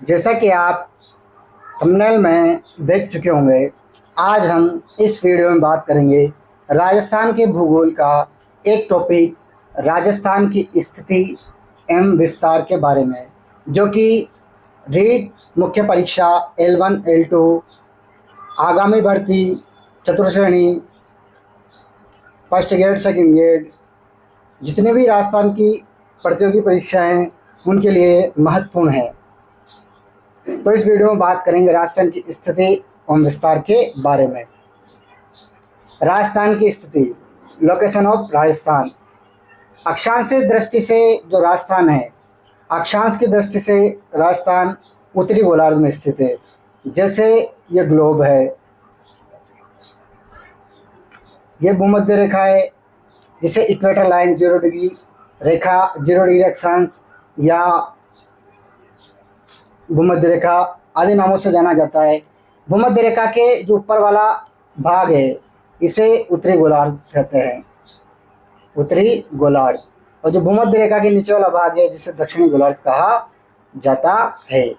जैसा कि आप थंबनेल में देख चुके होंगे, आज हम इस वीडियो में बात करेंगे राजस्थान के भूगोल का एक टॉपिक, राजस्थान की स्थिति एवं विस्तार के बारे में, जो कि रीट मुख्य परीक्षा L1 L2 आगामी भर्ती चतुर्श्रेणी फर्स्ट ग्रेड सेकंड ग्रेड जितने भी राजस्थान की प्रतियोगी परीक्षाएं हैं उनके लिए महत्वपूर्ण है। तो इस वीडियो में बात करेंगे राजस्थान की स्थिति एवं विस्तार के बारे में। राजस्थान की स्थिति, लोकेशन ऑफ राजस्थान। अक्षांशीय दृष्टि से जो राजस्थान है, अक्षांश की दृष्टि से राजस्थान उत्तरी गोलार्ध में स्थित है। जैसे ये ग्लोब है, ये भूमध्य रेखा है, जिसे इक्वेटर लाइन 0 डिग्री रेखा, 0 डिग्री अक्षांश या भूमध्य रेखा आदि नामों से जाना जाता है। भूमध्य रेखा के जो ऊपर वाला भाग है इसे उत्तरी गोलार्ध कहते हैं, उत्तरी गोलार्ध। और जो भूमध्य रेखा के नीचे वाला भाग है जिसे दक्षिणी गोलार्ध कहा जाता है।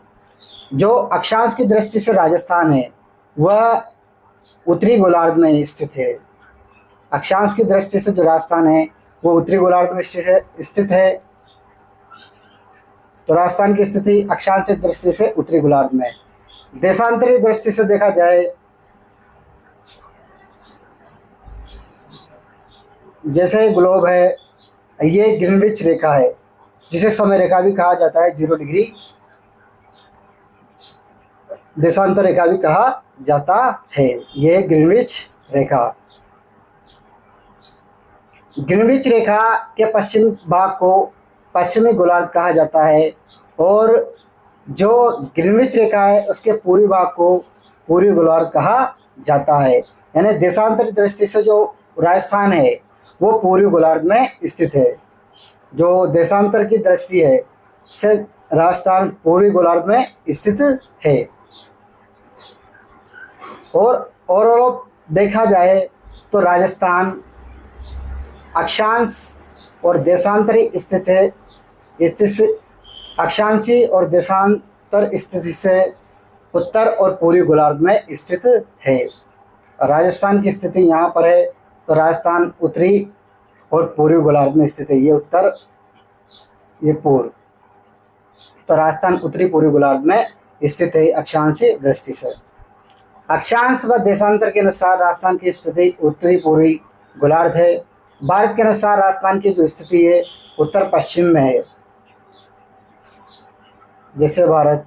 जो अक्षांश की दृष्टि से राजस्थान है वह उत्तरी गोलार्ध में स्थित है। अक्षांश की दृष्टि से जो राजस्थान है वो उत्तरी गोलार्ध में स्थित है। तो राजस्थान की स्थिति अक्षांशीय दृष्टि से उत्तरी गोलार्ध में। देशांतरी दृष्टि से देखा जाए, जैसे ग्लोब है, ये ग्रीनविच रेखा है जिसे समय रेखा भी कहा जाता है, 0 डिग्री देशांतर रेखा भी कहा जाता है। ये ग्रीनविच रेखा, ग्रीनविच रेखा के पश्चिम भाग को पश्चिमी गोलार्ध कहा जाता है और जो ग्रीनविच रेखा है उसके पूर्वी भाग को पूर्वी गोलार्ध कहा जाता है। यानी देशांतर दृष्टि से जो राजस्थान है वो पूर्वी गोलार्ध में स्थित है। जो देशांतर की दृष्टि है से राजस्थान पूर्वी गोलार्ध में स्थित है। और ओवरऑल देखा जाए तो राजस्थान अक्षांश और देशांतरी अक्षांशी और देशांतर स्थिति से उत्तर और पूर्वी गोलार्ध में स्थित है। राजस्थान की स्थिति यहाँ पर है, तो राजस्थान उत्तरी और पूर्वी गोलार्ध में स्थित है। ये उत्तर, ये पूर्व। तो राजस्थान उत्तरी पूर्वी गोलार्ध में स्थित है अक्षांशीय दृष्टि से। अक्षांश व देशांतर के अनुसार राजस्थान की स्थिति उत्तरी पूर्वी गोलार्ध है। भारत के अनुसार राजस्थान की जो स्थिति है उत्तर पश्चिम में है। जैसे भारत,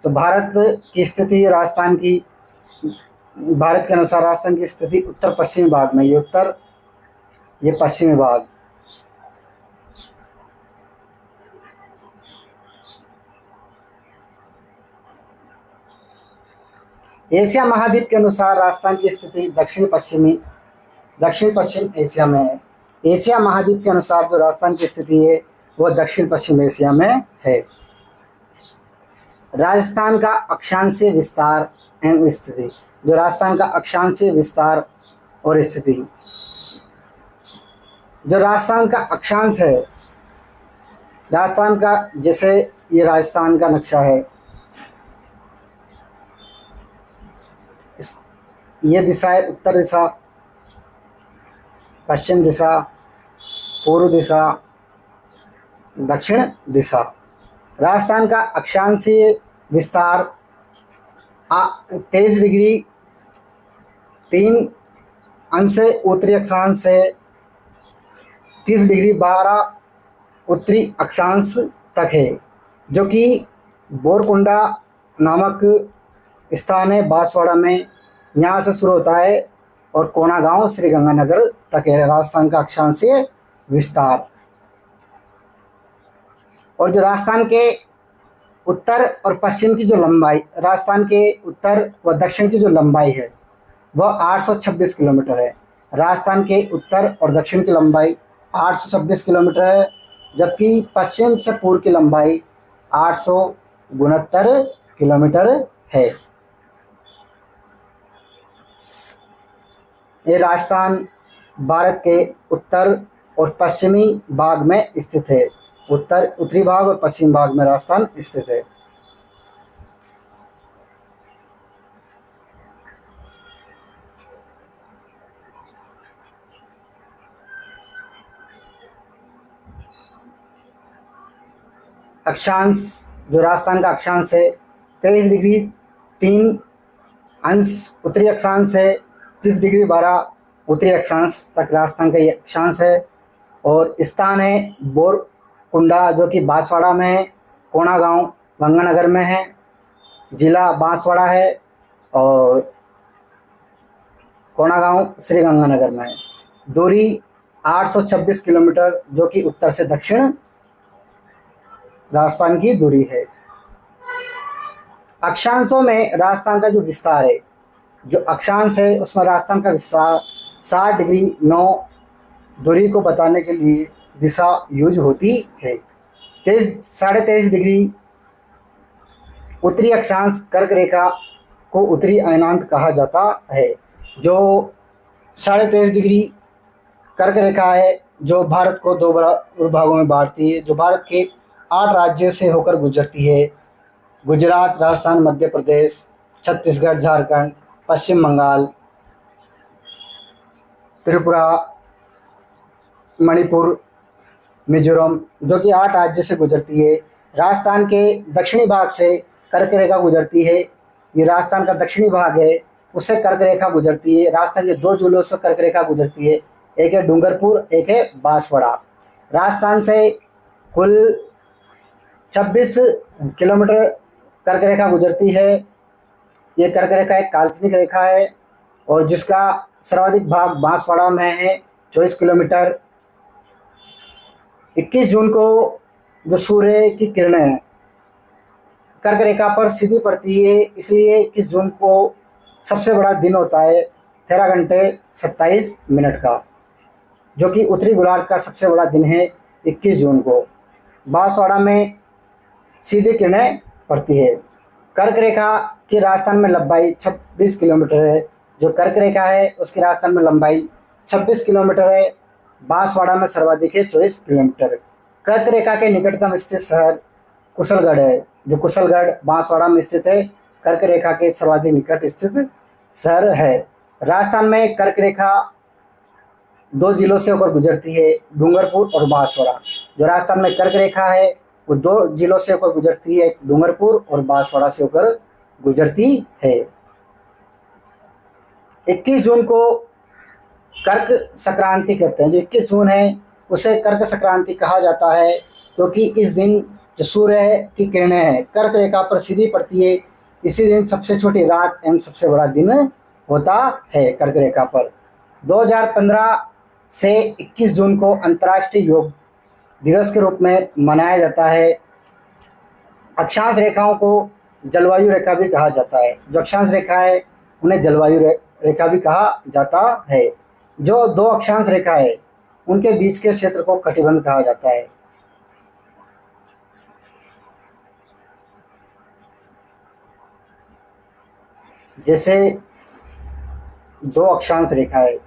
तो भारत की स्थिति राजस्थान की, भारत के अनुसार राजस्थान की स्थिति उत्तर पश्चिमी भाग में, ये उत्तर, ये पश्चिमी भाग। एशिया महाद्वीप के अनुसार राजस्थान की स्थिति दक्षिण पश्चिम एशिया में है। एशिया महाद्वीप के अनुसार जो राजस्थान की स्थिति है वो दक्षिण पश्चिम एशिया में है। राजस्थान का अक्षांशीय विस्तार एवं स्थिति, जो राजस्थान का अक्षांशीय विस्तार और स्थिति, जो राजस्थान का अक्षांश है, राजस्थान का, जैसे ये राजस्थान का नक्शा है, ये दिशा है उत्तर दिशा, पश्चिम दिशा, पूर्व दिशा, दक्षिण दिशा। राजस्थान का अक्षांशीय विस्तार 23 डिग्री 3 अंश से उत्तरी अक्षांश से 30 डिग्री 12 उत्तरी अक्षांश तक है, जो कि बोरकुंडा नामक स्थान है बांसवाड़ा में, यहाँ से शुरू होता है और कोनागांव श्रीगंगानगर तक है राजस्थान का अक्षांशीय विस्तार। और जो राजस्थान के उत्तर और पश्चिम की जो लंबाई, राजस्थान के उत्तर व दक्षिण की जो लंबाई है वह 826 किलोमीटर है। राजस्थान के उत्तर और दक्षिण की लंबाई 826 किलोमीटर है, जबकि पश्चिम से पूर्व की लंबाई 869 किलोमीटर है। ये राजस्थान भारत के उत्तर और पश्चिमी भाग में स्थित है। उत्तरी भाग और पश्चिमी भाग में राजस्थान स्थित है। अक्षांश, जो राजस्थान का अक्षांश है 23 डिग्री 3 अंश उत्तरी अक्षांश है, 30 डिग्री 12 उत्तरी अक्षांश तक राजस्थान का ये अक्षांश है। और स्थान है बोरकुंडा, जो कि बांसवाड़ा में है। कोणा गांव गंगानगर में है। जिला बांसवाड़ा है और कोणा गांव श्री गंगानगर में है। दूरी 826 किलोमीटर, जो कि उत्तर से दक्षिण राजस्थान की दूरी है। अक्षांशों में राजस्थान का जो विस्तार है, जो अक्षांश है उसमें राजस्थान का विस्तार 60 डिग्री 9 दूरी को बताने के लिए दिशा यूज होती है। 23.5 डिग्री उत्तरी अक्षांश कर्क रेखा को उत्तरी अयनांत कहा जाता है। जो 23.5 डिग्री कर्क रेखा है, जो भारत को दो भागों में बांटती है, जो भारत के 8 राज्यों से होकर गुजरती है। गुजरात, राजस्थान, मध्य प्रदेश, छत्तीसगढ़, झारखंड, पश्चिम बंगाल, त्रिपुरा, मणिपुर, मिजोरम, जो कि 8 राज्य से गुजरती है। राजस्थान के दक्षिणी भाग से कर्क रेखा गुजरती है। ये राजस्थान का दक्षिणी भाग है, उससे कर्क रेखा गुजरती है। राजस्थान के 2 जिलों से कर्क रेखा गुजरती है, एक है डूंगरपुर, एक है बांसवाड़ा। राजस्थान से कुल 26 किलोमीटर कर्क रेखा गुजरती है। ये कर्क रेखा एक काल्पनिक रेखा है और जिसका सर्वाधिक भाग बांसवाड़ा में है, 24 किलोमीटर। 21 जून को जो सूर्य की किरणें कर्क रेखा पर सीधी पड़ती है, इसलिए 21 जून को सबसे बड़ा दिन होता है 13 घंटे 27 मिनट का, जो कि उत्तरी गोलार्ध का सबसे बड़ा दिन है 21 जून को। बांसवाड़ा में सीधी किरणें पड़ती है। कर्क रेखा की राजस्थान में लंबाई 26 किलोमीटर है। जो कर्क रेखा है उसकी राजस्थान में लंबाई 26 किलोमीटर है। बांसवाड़ा में सर्वाधिक है 24 किलोमीटर। कर्क रेखा के निकटतम स्थित शहर कुशलगढ़ है। जो कुशलगढ़ बांसवाड़ा में स्थित है, कर्क रेखा के सर्वाधिक निकट स्थित शहर है। राजस्थान में कर्क रेखा 2 जिलों से होकर गुजरती है, डूंगरपुर और बांसवाड़ा। जो राजस्थान में कर्क रेखा है वो 2 जिलों से होकर गुजरती है, डूंगरपुर और बांसवाड़ा से होकर गुजरती है। 21 जून को कर्क संक्रांति कहते हैं। जो 21 जून है उसे कर्क संक्रांति कहा जाता है, क्योंकि इस दिन जो सूर्य की किरणें हैं कर्क रेखा पर सीधी पड़ती है। इसी दिन सबसे छोटी रात एवं सबसे बड़ा दिन होता है कर्क रेखा पर। 2015 से 21 जून को अंतर्राष्ट्रीय योग दिवस के रूप में मनाया जाता है। अक्षांश रेखाओं को जलवायु रेखा भी कहा जाता है। जो अक्षांश रेखा है उन्हें जलवायु रेखा भी कहा जाता है। जो 2 अक्षांश रेखा है उनके बीच के क्षेत्र को कटिबंध कहा जाता है। जैसे 2 अक्षांश रेखा है,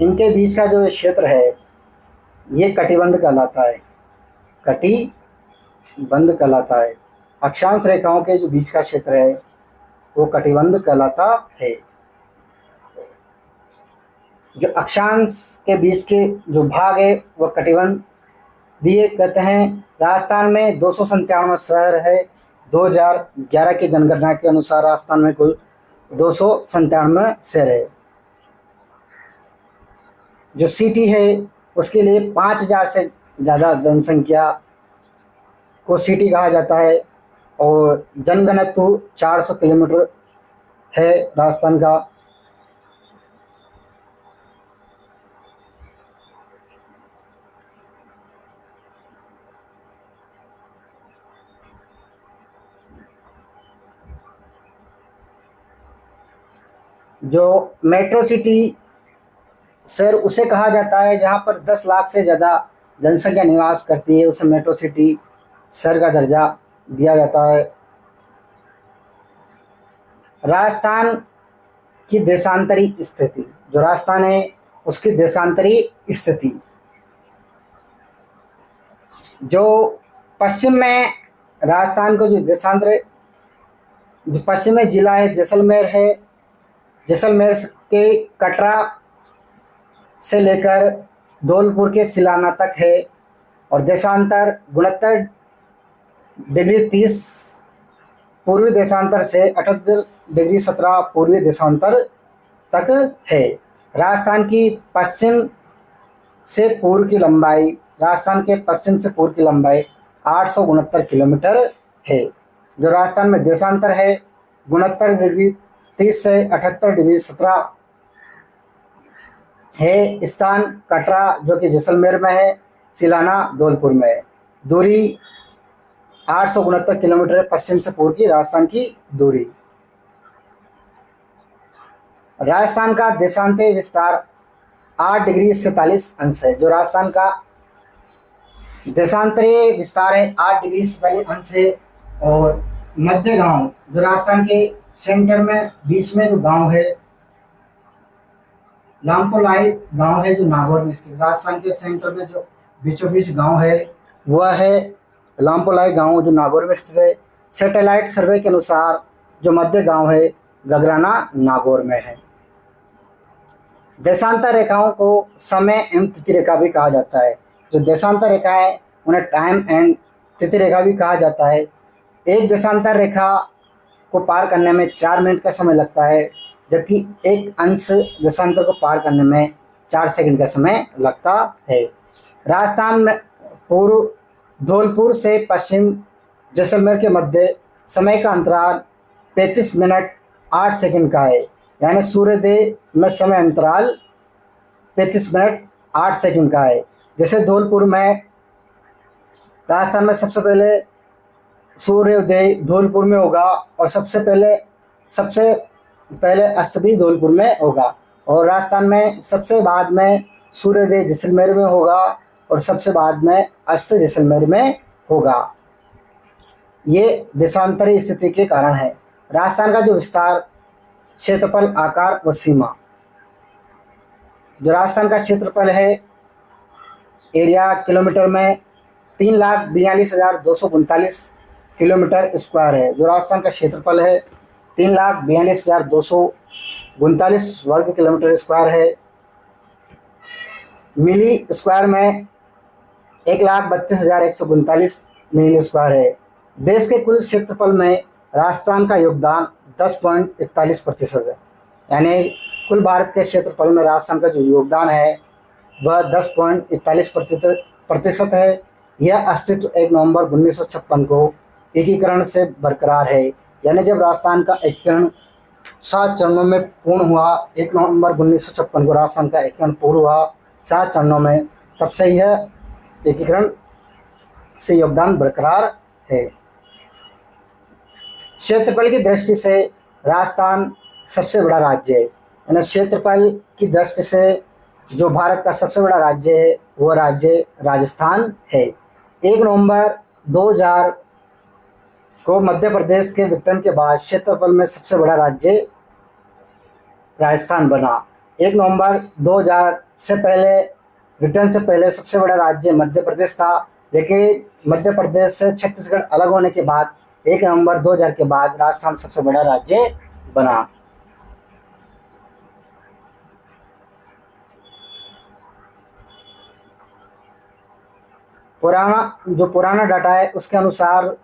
इनके बीच का जो क्षेत्र है ये कटिबंध कहलाता है। कटिबंध कहलाता है। अक्षांश रेखाओं के जो बीच का क्षेत्र है वो कटिबंध कहलाता है। जो अक्षांश के बीच के जो भाग है वह कटिबंध दिए कहते हैं। राजस्थान में 297 शहर है। 2011 की जनगणना के अनुसार राजस्थान में कुल 297 शहर है। जो सिटी है उसके लिए 5000 से ज़्यादा जनसंख्या को सिटी कहा जाता है और जनघनत्व 400 किलोमीटर है राजस्थान का। जो मेट्रो सिटी शहर उसे कहा जाता है जहां पर 10 लाख से ज़्यादा जनसंख्या निवास करती है, उसे मेट्रो सिटी शहर का दर्जा दिया जाता है। राजस्थान की देशांतरी स्थिति, जो राजस्थान है उसकी देशांतरी स्थिति। जो पश्चिम में राजस्थान को जो पश्चिम में जिला है जैसलमेर है, जैसलमेर के कटरा से लेकर धौलपुर के सिलाना तक है। और देशांतर 69 डिग्री 30 पूर्वी देशांतर से 78 डिग्री 17 पूर्वी देशांतर तक है। राजस्थान की पश्चिम से पूर्व की लंबाई, राजस्थान के पश्चिम से पूर्व की लंबाई 869 किलोमीटर है। जो राजस्थान में देशांतर है 69 डिग्री 30 से 78 डिग्री 17 है। स्थान कटरा जो कि जैसलमेर में है, सिलाना धौलपुर में है। दूरी 869 किलोमीटर है पश्चिम से पूर्व की राजस्थान की दूरी। राजस्थान का देशांतरीय विस्तार 8 डिग्री 47 है। जो राजस्थान का देशांतरीय विस्तार है 8 डिग्री 47 है। और मध्य गांव जो राजस्थान के सेंटर में बीच में जो गांव है, लामपोलाई गांव है जो नागौर में स्थित। राजस्थान के सेंटर में जो बीचों बीच गांव है वह है लामपोलाई गांव जो नागौर में स्थित है। सैटेलाइट सर्वे के अनुसार जो मध्य गांव है गगराना नागौर में है। देशांतर रेखाओं को समय एवं तिथि रेखा भी कहा जाता है। जो देशांतर रेखा है उन्हें टाइम एंड तिथि रेखा भी कहा जाता है। एक देशांतर रेखा को पार करने में 4 मिनट का समय लगता है, जबकि एक अंश देशांतर को पार करने में 4 सेकंड का समय लगता है। राजस्थान में पूर्व धौलपुर से पश्चिम जैसलमेर के मध्य समय का अंतराल 35 मिनट 8 सेकंड का है। यानी सूर्योदय में समय अंतराल 35 मिनट 8 सेकंड का है। जैसे धौलपुर में, राजस्थान में सबसे पहले सूर्योदय धौलपुर में होगा और सबसे पहले अस्त भी धौलपुर में होगा। और राजस्थान में सबसे बाद में सूर्योदय जैसलमेर में होगा और सबसे बाद में अस्त जैसलमेर में होगा। ये देशांतरी स्थिति के कारण है। राजस्थान का जो विस्तार, क्षेत्रफल, आकार व सीमा। जो राजस्थान का क्षेत्रफल है एरिया किलोमीटर में 3,42,239 किलोमीटर स्क्वायर है। जो राजस्थान का क्षेत्रफल है 3,42,239 वर्ग किलोमीटर स्क्वायर है। मिली स्क्वायर में 1,32,139 मिली स्क्वायर है। देश के कुल क्षेत्रफल में राजस्थान का योगदान 10.41% है। यानी कुल भारत के क्षेत्रफल में राजस्थान का जो योगदान है वह 10.41% है। यह अस्तित्व 1 नवंबर 1956 को एकीकरण से बरकरार है। यानी जब राजस्थान का एकीकरण 7 चरणों में पूर्ण हुआ, 1 नवंबर 1956 को राजस्थान का एकीकरण पूर्ण हुआ 7 चरणों में, तब से यह एकीकरण से योगदान बरकरार है। क्षेत्रफल की दृष्टि से राजस्थान सबसे बड़ा राज्य है। यानी क्षेत्रफल की दृष्टि से जो भारत का सबसे बड़ा राज्य है वह राज्य राजस्थान है। 1 नवंबर 2000 को मध्य प्रदेश के विघटन के बाद क्षेत्रफल में सबसे बड़ा राज्य राजस्थान बना। 1 नवंबर 2000 से पहले, विघटन से पहले सबसे बड़ा राज्य मध्य प्रदेश था, लेकिन मध्य प्रदेश से छत्तीसगढ़ अलग होने के बाद 1 नवंबर 2000 के बाद राजस्थान सबसे बड़ा राज्य बना। पुराना डाटा है उसके अनुसार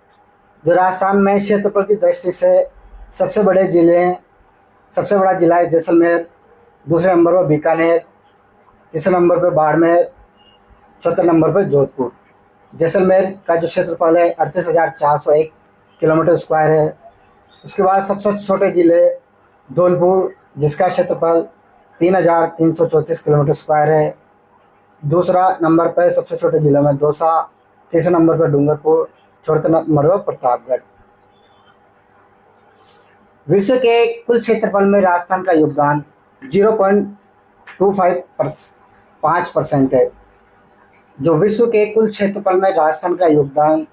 जो राजस्थान में क्षेत्रफल की दृष्टि से सबसे बड़े जिले हैं, सबसे बड़ा जिला है जैसलमेर, दूसरे नंबर पर बीकानेर, तीसरे नंबर पर बाड़मेर, चौथे नंबर पर जोधपुर। जैसलमेर का जो क्षेत्रफल है 38,401 किलोमीटर स्क्वायर है। उसके बाद सबसे छोटे जिले धौलपुर, जिसका क्षेत्रफल 3,334 किलोमीटर स्क्वायर है। दूसरा नंबर पर सबसे छोटे जिलों में दौसा, तीसरे नंबर पर डूंगरपुर, चौथे नंबर पर प्रतापगढ़। विश्व के कुल क्षेत्रफल में राजस्थान का योगदान 0.25% है। जो विश्व के कुल क्षेत्रफल में राजस्थान का योगदान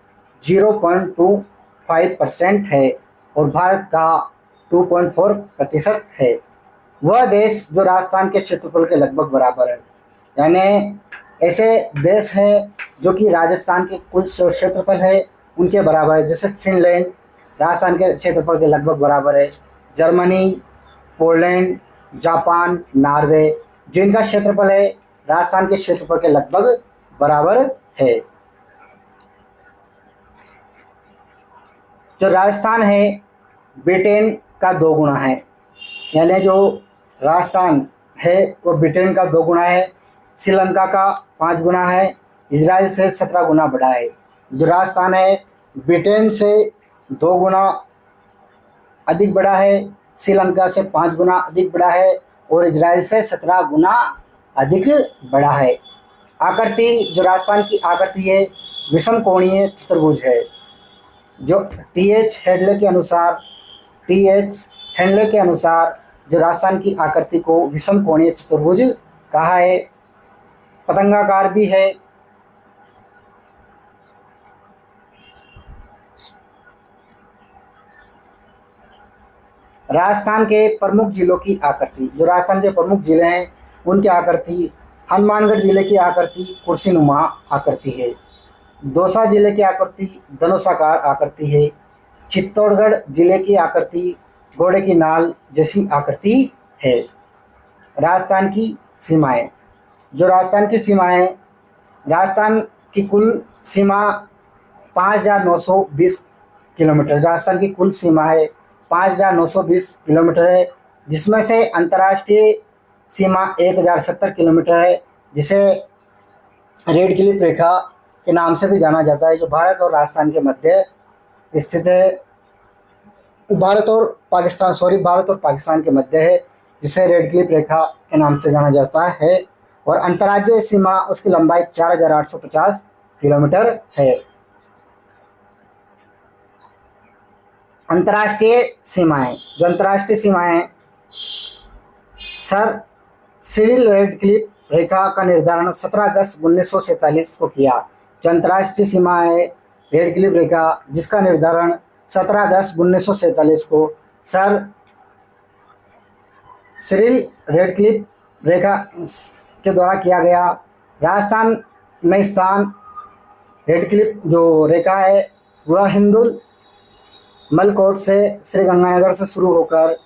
0.25% है और भारत का 2.4% है। वह देश जो राजस्थान के क्षेत्रफल के लगभग बराबर है। यानी ऐसे देश हैं जो कि राजस्थान के कुल जो क्षेत्रफल है उनके बराबर है। जैसे फिनलैंड राजस्थान के क्षेत्रफल के लगभग बराबर है। जर्मनी, पोलैंड, जापान, नॉर्वे, जिनका क्षेत्रफल है राजस्थान के क्षेत्रफल के लगभग बराबर है। जो राजस्थान है ब्रिटेन का 2 गुना है। यानी जो राजस्थान है वो ब्रिटेन का 2 गुना है, श्रीलंका का 5 गुना है, इजराइल से 17 गुना बड़ा है। जो राजस्थान है ब्रिटेन से 2 गुना अधिक बड़ा है, श्रीलंका से 5 गुना अधिक बड़ा है और इजराइल से 17 गुना अधिक बड़ा है। आकृति, जो राजस्थान की आकृति है विषम कोणीय चतुर्भुज है। जो टीएच हैंडले के अनुसार जो राजस्थान की आकृति को विषम कोणीय चतुर्भुज कहा है। पतंगाकार भी है। राजस्थान के प्रमुख जिलों की आकृति, जो राजस्थान के प्रमुख जिले हैं उनकी आकृति, हनुमानगढ़ जिले की आकृति कुर्सीनुमा आकृति है। दौसा जिले की आकृति धनुषाकार आकृति है। चित्तौड़गढ़ जिले की आकृति घोड़े की नाल जैसी आकृति है। राजस्थान की सीमाएं, जो राजस्थान की सीमाएं, राजस्थान की कुल सीमा 5,920 किलोमीटर, राजस्थान की कुल सीमा है 5,920 किलोमीटर है, जिसमें से अंतर्राष्ट्रीय सीमा 1,070 किलोमीटर है, जिसे रेड क्लिफ रेखा के नाम से भी जाना जाता है, जो भारत और राजस्थान के मध्य स्थित है। भारत और पाकिस्तान के मध्य है, जिसे रेड क्लिफ रेखा के नाम से जाना जाता है। और अंतर्राज्यीय सीमा उसकी लंबाई 4,850 किलोमीटर है। अंतर्राष्ट्रीय सीमाएं, जो अंतर्राष्ट्रीय सीमाएं सर सिरिल रेडक्लिफ रेखा का निर्धारण 17 अगस्त 1947 को किया। जो अंतर्राष्ट्रीय सीमा है रेडक्लिफ रेखा, जिसका निर्धारण 17 अगस्त 1947 को सर सिरिल रेडक्लिफ रेखा के द्वारा किया गया। राजस्थान में स्थान रेडक्लिफ जो रेखा है वह हिंदुल मलकोट से श्रीगंगानगर से शुरू होकर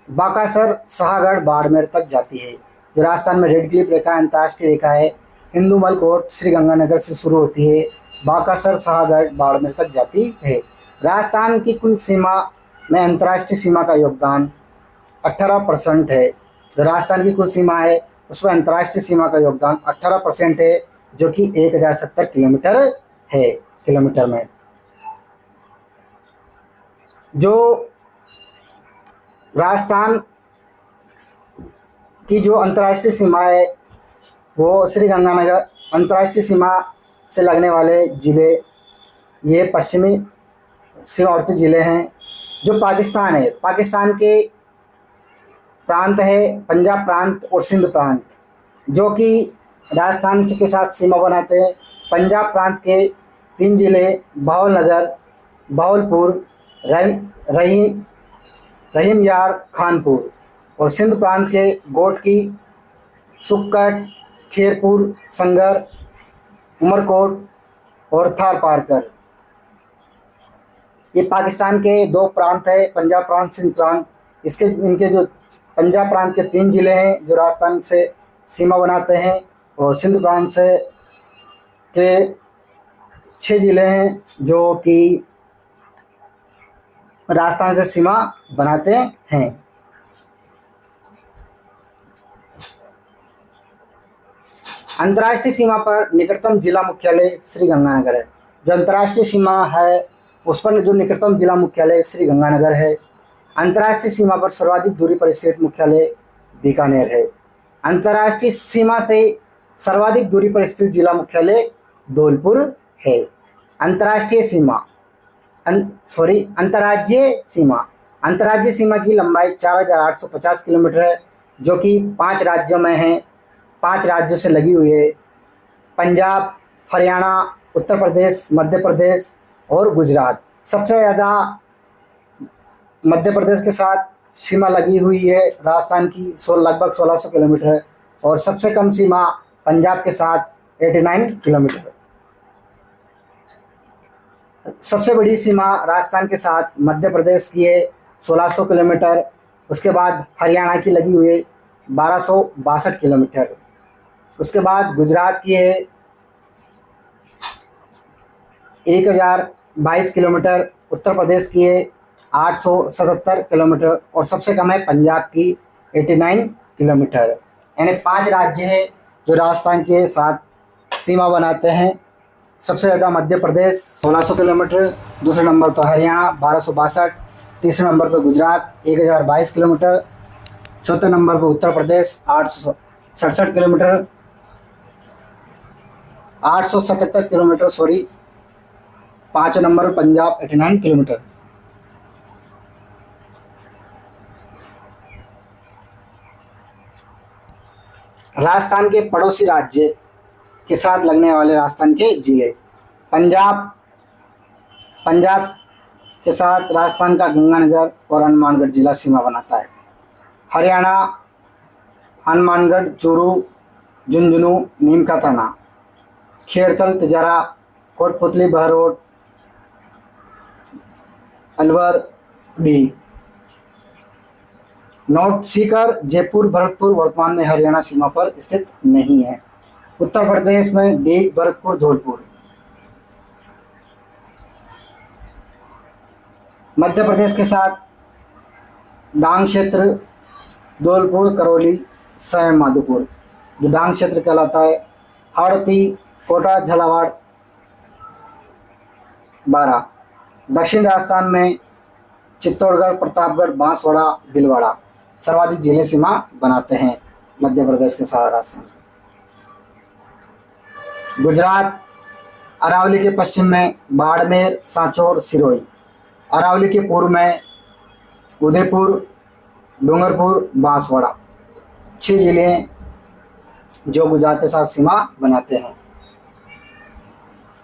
बाकासर, शाहगढ़, बाड़मेर तक जाती है। जो राजस्थान में रेडक्लिफ रेखा अंतर्राष्ट्रीय रेखा है, हिंदू मलकोट श्रीगंगानगर से शुरू होती है, बाकासर, शाहगढ़, बाड़मेर तक जाती है। राजस्थान की कुल सीमा में अंतर्राष्ट्रीय सीमा का योगदान 18% है। जो राजस्थान की कुल सीमा है उसमें अंतर्राष्ट्रीय सीमा का योगदान 18% है, जो कि 1,070 किलोमीटर है। किलोमीटर में जो राजस्थान की जो अंतर्राष्ट्रीय सीमा है वो श्रीगंगानगर, अंतर्राष्ट्रीय सीमा से लगने वाले ज़िले ये पश्चिमी सीमावर्ती ज़िले हैं। जो पाकिस्तान है, पाकिस्तान के प्रांत है पंजाब प्रांत और सिंध प्रांत, जो कि राजस्थान के साथ सीमा बनाते हैं। पंजाब प्रांत के 3 ज़िले भावलनगर, भावलपुर, रहीम यार, खानपुर, और सिंध प्रांत के गोटकी, सुक्कट, खेरपुर, संगर, उमरकोट और थार पारकर। ये पाकिस्तान के 2 प्रांत है, पंजाब प्रांत, सिंध प्रांत। इनके जो पंजाब प्रांत के 3 ज़िले हैं जो राजस्थान से सीमा बनाते हैं, और सिंध प्रांत से के 6 ज़िले हैं जो कि राजस्थान से सीमा बनाते हैं। अंतर्राष्ट्रीय सीमा पर निकटतम जिला मुख्यालय श्रीगंगानगर है। जो अंतर्राष्ट्रीय सीमा है उस पर जो निकटतम जिला मुख्यालय श्रीगंगानगर है। अंतर्राष्ट्रीय सीमा पर सर्वाधिक दूरी पर स्थित मुख्यालय बीकानेर है। अंतर्राष्ट्रीय सीमा से सर्वाधिक दूरी पर स्थित जिला मुख्यालय धौलपुर है। अंतर्राज्यीय सीमा की लंबाई 4,850 किलोमीटर है, जो कि 5 राज्यों में है, 5 राज्यों से लगी हुई है। पंजाब, हरियाणा, उत्तर प्रदेश, मध्य प्रदेश और गुजरात। सबसे ज़्यादा मध्य प्रदेश के साथ सीमा लगी हुई है राजस्थान की लगभग 1600 किलोमीटर है, और सबसे कम सीमा पंजाब के साथ 89 किलोमीटर। सबसे बड़ी सीमा राजस्थान के साथ मध्य प्रदेश की है 1600 किलोमीटर। उसके बाद हरियाणा की लगी हुई है 1262 किलोमीटर। उसके बाद गुजरात की है 1022 किलोमीटर। उत्तर प्रदेश की है 877 किलोमीटर, और सबसे कम है पंजाब की 89 किलोमीटर। यानी 5 राज्य हैं जो राजस्थान के साथ सीमा बनाते हैं। सबसे ज़्यादा मध्य प्रदेश 1600 किलोमीटर, दूसरे नंबर पर हरियाणा 1262, तीसरे नंबर पर गुजरात 1022 किलोमीटर, चौथे नंबर पर Uttar Pradesh 867 kilometre, 877 kilometre sorry, पाँचवें नंबर पर पंजाब 89 किलोमीटर। राजस्थान के पड़ोसी राज्य के साथ लगने वाले राजस्थान के जिले। पंजाब के साथ राजस्थान का गंगानगर और हनुमानगढ़ जिला सीमा बनाता है। हरियाणा हनुमानगढ़, चूरू, झुंझुनू, नीम का थाना, खेड़तल, तिजारा, कोटपुतली, बहरोड, अलवर, डी। नोट सीकर, जयपुर, भरतपुर वर्तमान में हरियाणा सीमा पर स्थित नहीं है। उत्तर प्रदेश में डीग, भरतपुर, धौलपुर। मध्य प्रदेश के साथ डांग क्षेत्र, धौलपुर, करौली, स्वयं माधोपुर जो डांग क्षेत्र कहलाता है। हड़ती, कोटा, झालावाड़, बारा। दक्षिण राजस्थान में चित्तौड़गढ़, प्रतापगढ़, बांसवाड़ा, भीलवाड़ा सर्वाधिक जिले सीमा बनाते हैं मध्य प्रदेश के साथ राजस्थान। गुजरात अरावली के पश्चिम में बाड़मेर, सांचौर, सिरोही। अरावली के पूर्व में उदयपुर, डूंगरपुर, बांसवाड़ा 6 जिले हैं जो गुजरात के साथ सीमा बनाते हैं।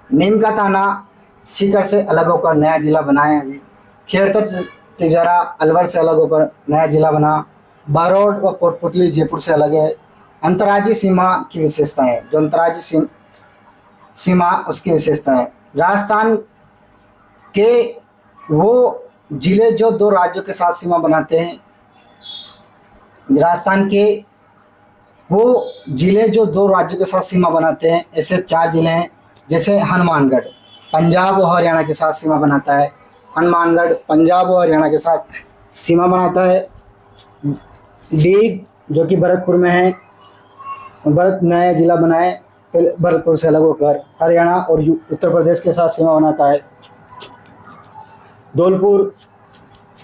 नीम का थाना सीकर से अलग होकर नया जिला बना है अभी। खेड़तल, तिजारा, अलवर से अलग होकर नया जिला बना। बहरोड और कोटपुतली जयपुर से अलग है। अंतर्राज्यीय सीमा की विशेषताएं, जो अंतर्राज्यीय सीमा उसकी विशेषताएं। राजस्थान के वो जिले जो 2 राज्यों के साथ सीमा बनाते हैं, राजस्थान के वो जिले जो 2 राज्यों के साथ सीमा बनाते हैं, ऐसे 4 जिले हैं। जैसे हनुमानगढ़ पंजाब और हरियाणा के साथ सीमा बनाता है। हनुमानगढ़ पंजाब और हरियाणा के साथ सीमा बनाता है। डीग जो कि भरतपुर में है, भरत नया जिला बनाए, भरतपुर से अलग होकर हरियाणा और उत्तर प्रदेश के साथ सीमा बनाता है। धौलपुर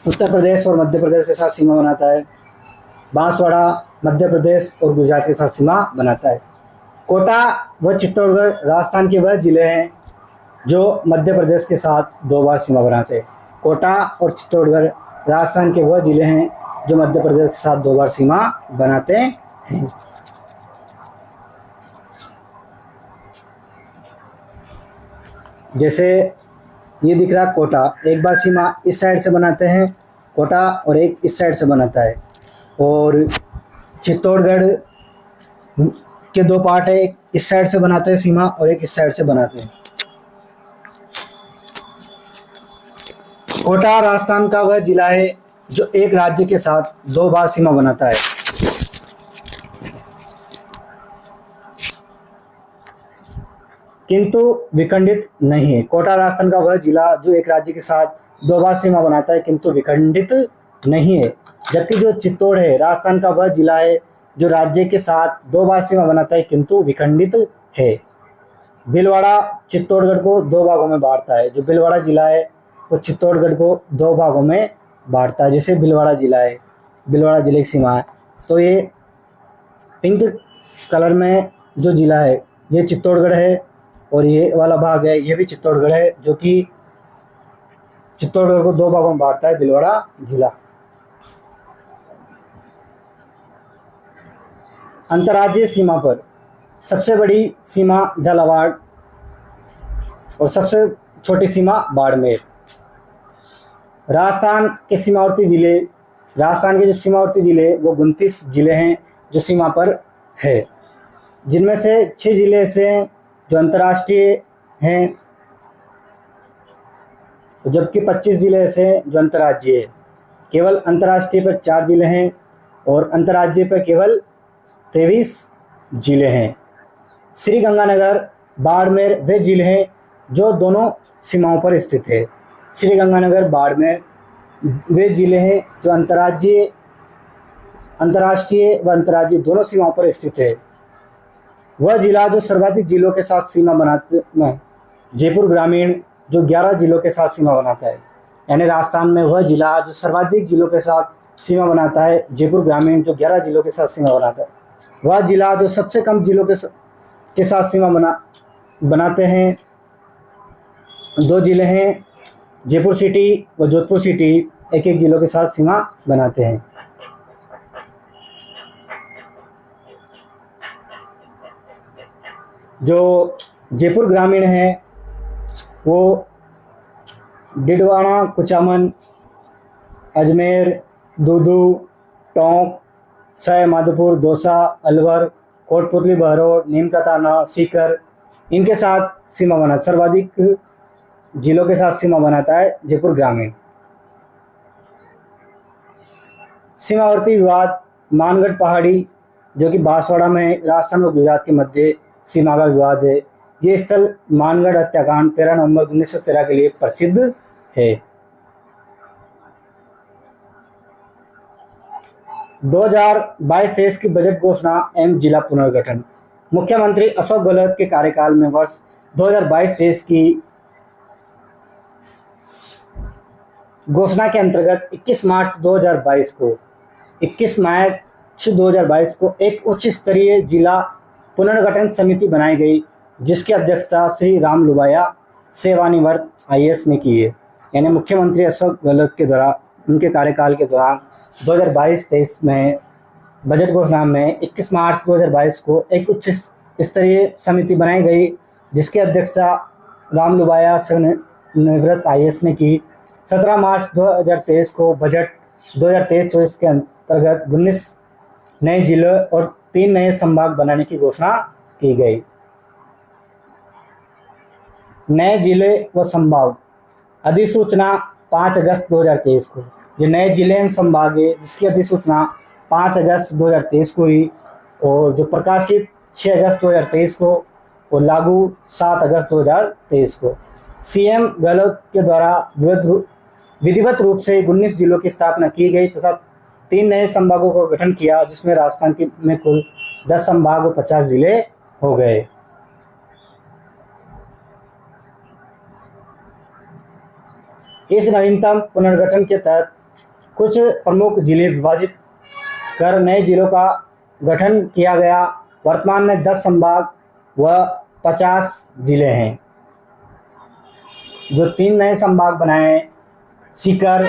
उत्तर प्रदेश और मध्य प्रदेश के साथ सीमा बनाता है। बांसवाड़ा मध्य प्रदेश और गुजरात के साथ सीमा बनाता है। कोटा व चित्तौड़गढ़ राजस्थान के वह जिले हैं जो मध्य प्रदेश के साथ 2 बार सीमा बनाते हैं। कोटा और चित्तौड़गढ़ राजस्थान के वह जिले हैं जो मध्य प्रदेश के साथ 2 बार सीमा बनाते हैं। जैसे ये दिख रहा कोटा, एक बार सीमा इस साइड से बनाते हैं कोटा, और एक इस साइड से बनाता है। और चित्तौड़गढ़ के 2 पार्ट है, एक इस साइड से बनाते हैं सीमा और एक इस साइड से बनाते हैं। कोटा राजस्थान का वह जिला है जो एक राज्य के साथ 2 बार सीमा बनाता है। किंतु विखंडित नहीं है। कोटा राजस्थान का वह जिला जो एक राज्य के साथ 2 बार सीमा बनाता है किंतु विखंडित नहीं है। जबकि जो चित्तौड़ है राजस्थान का वह जिला है जो राज्य के साथ 2 बार सीमा बनाता है किंतु विखंडित है। भीलवाड़ा चित्तौड़गढ़ को 2 भागों में बांटता है। जो भीलवाड़ा जिला है वो चित्तौड़गढ़ को 2 भागों में बांटता है। जैसे भीलवाड़ा जिला है, भीलवाड़ा जिले की सीमा है, तो ये पिंक कलर में जो जिला है ये चित्तौड़गढ़ है, और ये वाला भाग है ये भी चित्तौड़गढ़ है, जो कि चित्तौड़गढ़ को 2 भागों में बांटता है भीलवाड़ा जिला। अंतर्राज्यीय सीमा पर सबसे बड़ी सीमा झालावाड़ और सबसे छोटी सीमा बाड़मेर। राजस्थान के सीमावर्ती जिले राजस्थान के जो सीमावर्ती जिले वो 29 जिले हैं जो सीमा पर है, जिनमें से 6 जिले ऐसे हैं जो अंतर्राष्ट्रीय हैं, जबकि 25 जिले ऐसे हैं जो अंतर्राज्यीय है। केवल अंतर्राष्ट्रीय पर 4 जिले हैं और अंतर्राज्यीय पर केवल 23 जिले हैं। श्री गंगानगर, बाड़मेर वे जिले हैं जो दोनों सीमाओं पर स्थित है। श्री गंगानगर, बाड़मेर वे जिले हैं जो अंतर्राष्ट्रीय व अंतर्राज्यीय दोनों सीमाओं पर स्थित है। वह जिला जो सर्वाधिक जिलों के साथ सीमा बनाते हैं, जयपुर ग्रामीण, जो 11 जिलों के साथ सीमा बनाता है। यानी राजस्थान में वह जिला जो सर्वाधिक जिलों के साथ सीमा बनाता है, जयपुर ग्रामीण, जो 11 जिलों के साथ सीमा बनाता है। वह जिला जो सबसे कम जिलों के साथ सीमा बनाते हैं, 2 जिले हैं, जयपुर सिटी व जोधपुर सिटी, एक एक जिलों के साथ सीमा बनाते हैं। जो जयपुर ग्रामीण है वो डिडवाना, कुचामन, अजमेर, दूदू, टोंक, सवाई माधोपुर, दौसा, अलवर, कोटपुतली, बहरोड, नीम का थाना, सीकर, इनके साथ सीमा बना सर्वाधिक जिलों के साथ सीमा बनाता है जयपुर ग्रामीण। सीमावर्ती विवाद, मानगढ़ पहाड़ी जो कि बांसवाड़ा में है, राजस्थान और गुजरात के मध्य सीमा का विवाद है। ये स्थल मानगढ़ हत्याकांड 13 नवंबर 1913 के लिए प्रसिद्ध है। 2022-23 की बजट घोषणा एवं जिला पुनर्गठन। मुख्यमंत्री अशोक गहलोत के कार्यकाल में वर्ष 2022-23 की घोषणा के अंतर्गत 21 मार्च 2022 को एक उच्च स्तरीय जिला पुनर्गठन समिति बनाई गई, जिसकी अध्यक्षता श्री राम लुबाया सेवानिवृत्त IAS ने की है। यानी मुख्यमंत्री अशोक गहलोत के द्वारा उनके कार्यकाल के दौरान 2022-23 में बजट घोषणा में 21 मार्च 2022 को एक उच्च स्तरीय समिति बनाई गई, जिसकी अध्यक्षता राम लुबाया सेवानिवृत्त IAS ने की। 17 मार्च 2023 को बजट 2023-24 के अंतर्गत 19 नए जिले और 3 नए संभाग बनाने की घोषणा की गई। नए जिले व संभाग अधिसूचना 5 अगस्त 2023 को, जो नए जिले एवं संभाग है जिसकी अधिसूचना 5 अगस्त 2023 को हुई और जो प्रकाशित 6 अगस्त 2023 को और लागू 7 अगस्त 2023 को। CM गहलोत के द्वारा विधिवत रूप से 19 जिलों की स्थापना की गई तथा 3 नए संभागों का गठन किया, जिसमें राजस्थान में कुल 10 संभाग और 50 जिले हो गए। इस नवीनतम पुनर्गठन के तहत कुछ प्रमुख जिले विभाजित कर नए जिलों का गठन किया गया। वर्तमान में 10 संभाग व 50 जिले हैं। जो 3 नए संभाग बनाए हैं, सीकर,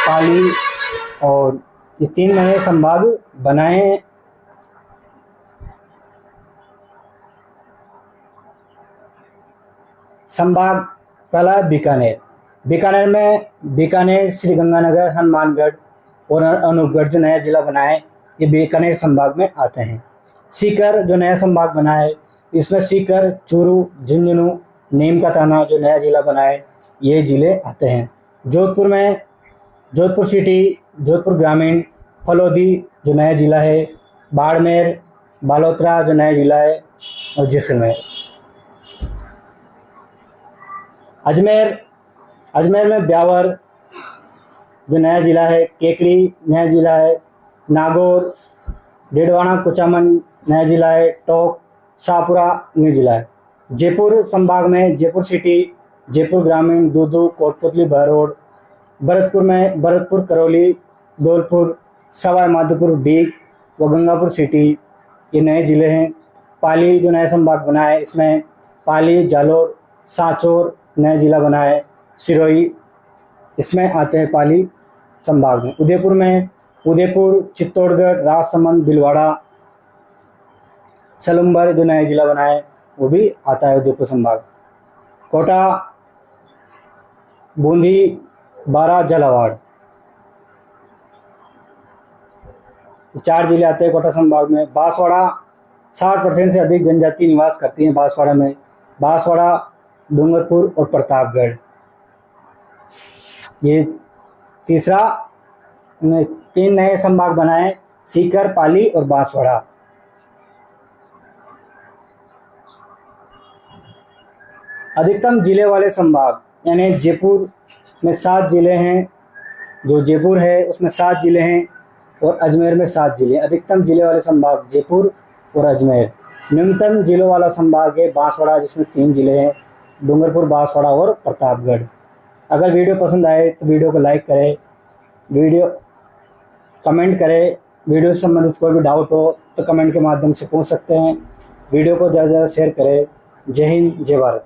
पाली, और ये 3 नए संभाग बनाए हैं। संभाग पहला बीकानेर। बीकानेर में बीकानेर, श्रीगंगानगर, हनुमानगढ़ और अनूपगढ़ जो नया जिला बना है, ये बीकानेर संभाग में आते हैं। सीकर जो नया संभाग बना है, इसमें सीकर, चूरू, झुंझुनू, नीम का थाना जो नया जिला बना है, ये जिले आते हैं। जोधपुर में जोधपुर सिटी, जोधपुर ग्रामीण, फलोदी जो नया जिला है, बाड़मेर, बालोतरा जो नया जिला है, और जैसलमेर। अजमेर में ब्यावर जो नया जिला है, केकड़ी नया जिला है, नागौर, डेडवाना, कुचामन नया जिला है, टोंक, शाहपुरा नया जिला है। जयपुर संभाग में जयपुर सिटी, जयपुर ग्रामीण, दूदू, कोटपुतली, बहरोड। भरतपुर में भरतपुर, करौली, धौलपुर, सवाई माधोपुर, डीग व गंगापुर सिटी ये नए जिले हैं। पाली जो नया संभाग बना है, इसमें पाली, जालोर, सांचौर नया जिला बना है, सिरोही इसमें आते हैं पाली संभाग में। उदयपुर, चित्तौड़गढ़, राजसमंद, भीलवाड़ा, सलुम्बर जो नया जिला बना है वो भी आता है उदयपुर संभाग। कोटा, बूंदी, बारा, झालावाड़। तो 4 जिले आते हैं कोटा संभाग में। बांसवाड़ा 60% से अधिक जनजाति निवास करती है बांसवाड़ा में। बांसवाड़ा, डूंगरपुर और प्रतापगढ़। ये तीसरा 3 नए संभाग बनाए, सीकर, पाली और बांसवाड़ा। अधिकतम जिले वाले संभाग, यानी जयपुर में 7 जिले हैं, जो जयपुर है उसमें 7 जिले हैं और अजमेर में 7 जिले। अधिकतम जिले वाले संभाग जयपुर और अजमेर। न्यूनतम जिलों वाला संभाग है बांसवाड़ा, जिसमें 3 जिले हैं, डूंगरपुर, बांसवाड़ा और प्रतापगढ़। अगर वीडियो पसंद आए तो वीडियो को लाइक करें, वीडियो कमेंट करें। वीडियो से संबंधित कोई भी डाउट हो तो कमेंट के माध्यम से पूछ सकते हैं। वीडियो को ज़्यादा से ज़्यादा शेयर करें। जय हिंद, जय भारत।